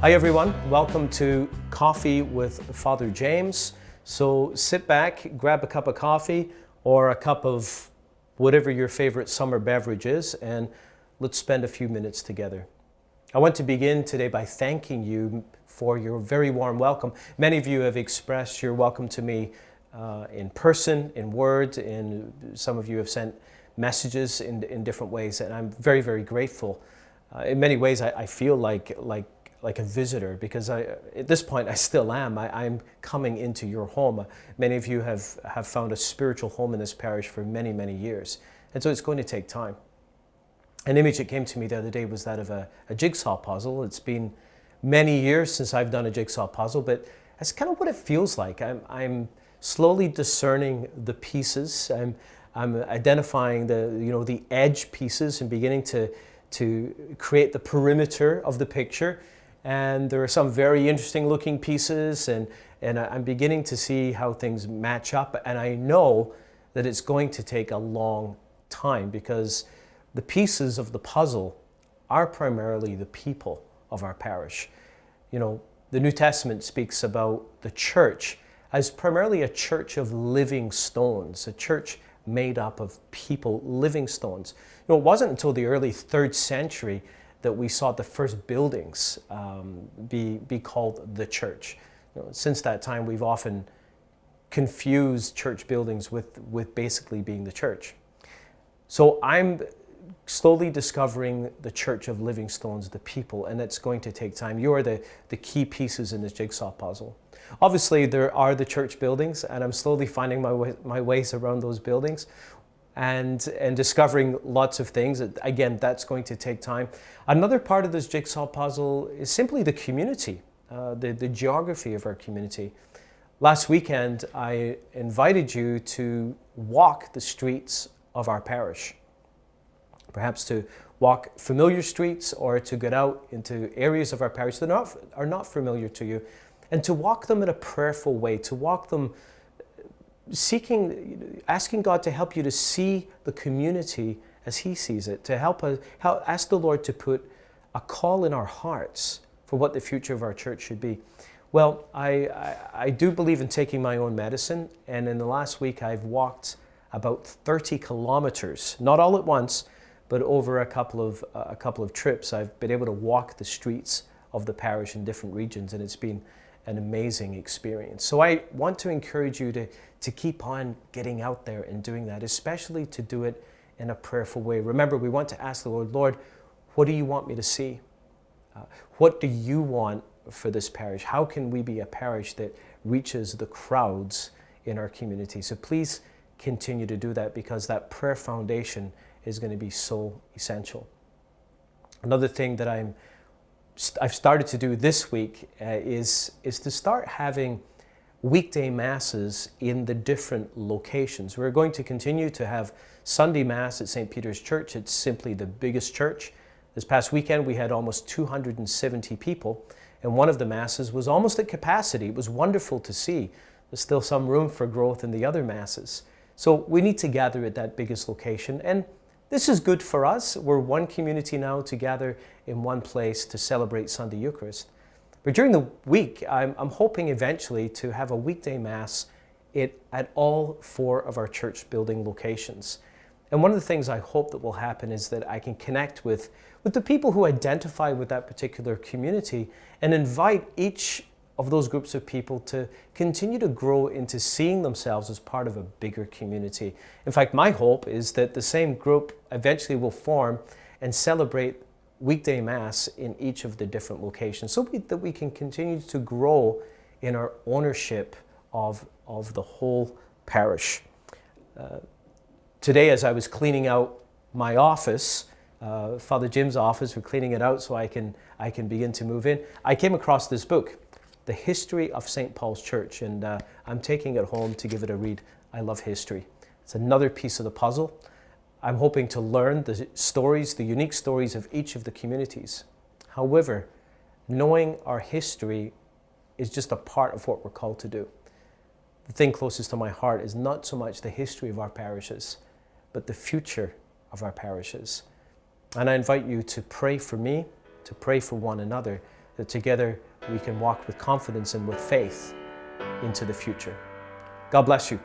Hi everyone, welcome to Coffee with Father James. So sit back, grab a cup of coffee or a cup of whatever your favorite summer beverage is, and let's spend a few minutes together. I want to begin today by thanking you for your very warm welcome. Many of you have expressed your welcome to me in person, in word, and some of you have sent messages in different ways, and I'm very, very grateful. In many ways, I feel like a visitor, because at this point I still am. I'm coming into your home. Many of you have found a spiritual home in this parish for many, many years, and so it's going to take time. An image that came to me the other day was that of a jigsaw puzzle. It's been many years since I've done a jigsaw puzzle, but that's kind of what it feels like. I'm slowly discerning the pieces. I'm identifying the edge pieces and beginning to create the perimeter of the picture. And there are some very interesting looking pieces, and I'm beginning to see how things match up. And I know that it's going to take a long time, because the pieces of the puzzle are primarily the people of our parish. You know, the New Testament speaks about the church as primarily a church of living stones, a church made up of people, living stones. You know, it wasn't until the early 3rd century that we saw the first buildings be called the church. You know, since that time, we've often confused church buildings with basically being the church. So I'm slowly discovering the church of living stones, the people, and it's going to take time. You are the key pieces in this jigsaw puzzle. Obviously, there are the church buildings, and I'm slowly finding my ways around those buildings and discovering lots of things. Again, that's going to take time. Another part of this jigsaw puzzle is simply the community, the geography of our community. Last weekend, I invited you to walk the streets of our parish. Perhaps to walk familiar streets, or to get out into areas of our parish that are not familiar to you, and to walk them in a prayerful way, to walk them asking God to help you to see the community as He sees it, to ask the Lord to put a call in our hearts for what the future of our church should be. Well, I do believe in taking my own medicine, and in the last week I've walked about 30 kilometers, not all at once, but over a couple of trips. I've been able to walk the streets of the parish in different regions, and it's been an amazing experience. So I want to encourage you to keep on getting out there and doing that, especially to do it in a prayerful way. Remember, we want to ask the Lord, Lord, what do you want me to see? What do you want for this parish? How can we be a parish that reaches the crowds in our community? So please continue to do that, because that prayer foundation is going to be so essential. Another thing that I've started to do this week is to start having weekday masses in the different locations. We're going to continue to have Sunday Mass at St. Peter's Church. It's simply the biggest church. This past weekend we had almost 270 people, and one of the masses was almost at capacity. It was wonderful to see. There's still some room for growth in the other masses. So we need to gather at that biggest location, and this is good for us. We're one community now to gather in one place to celebrate Sunday Eucharist. But during the week, I'm hoping eventually to have a weekday Mass at all 4 of our church building locations. And one of the things I hope that will happen is that I can connect with the people who identify with that particular community, and invite each of those groups of people to continue to grow into seeing themselves as part of a bigger community. In fact, my hope is that the same group eventually will form and celebrate weekday Mass in each of the different locations, so that we can continue to grow in our ownership of the whole parish. Today, as I was cleaning out my office, Father Jim's office, we're cleaning it out so I can begin to move in, I came across this book, The History of St. Paul's Church, and I'm taking it home to give it a read. I love history. It's another piece of the puzzle. I'm hoping to learn the stories, the unique stories of each of the communities. However, knowing our history is just a part of what we're called to do. The thing closest to my heart is not so much the history of our parishes, but the future of our parishes. And I invite you to pray for me, to pray for one another, that together we can walk with confidence and with faith into the future. God bless you.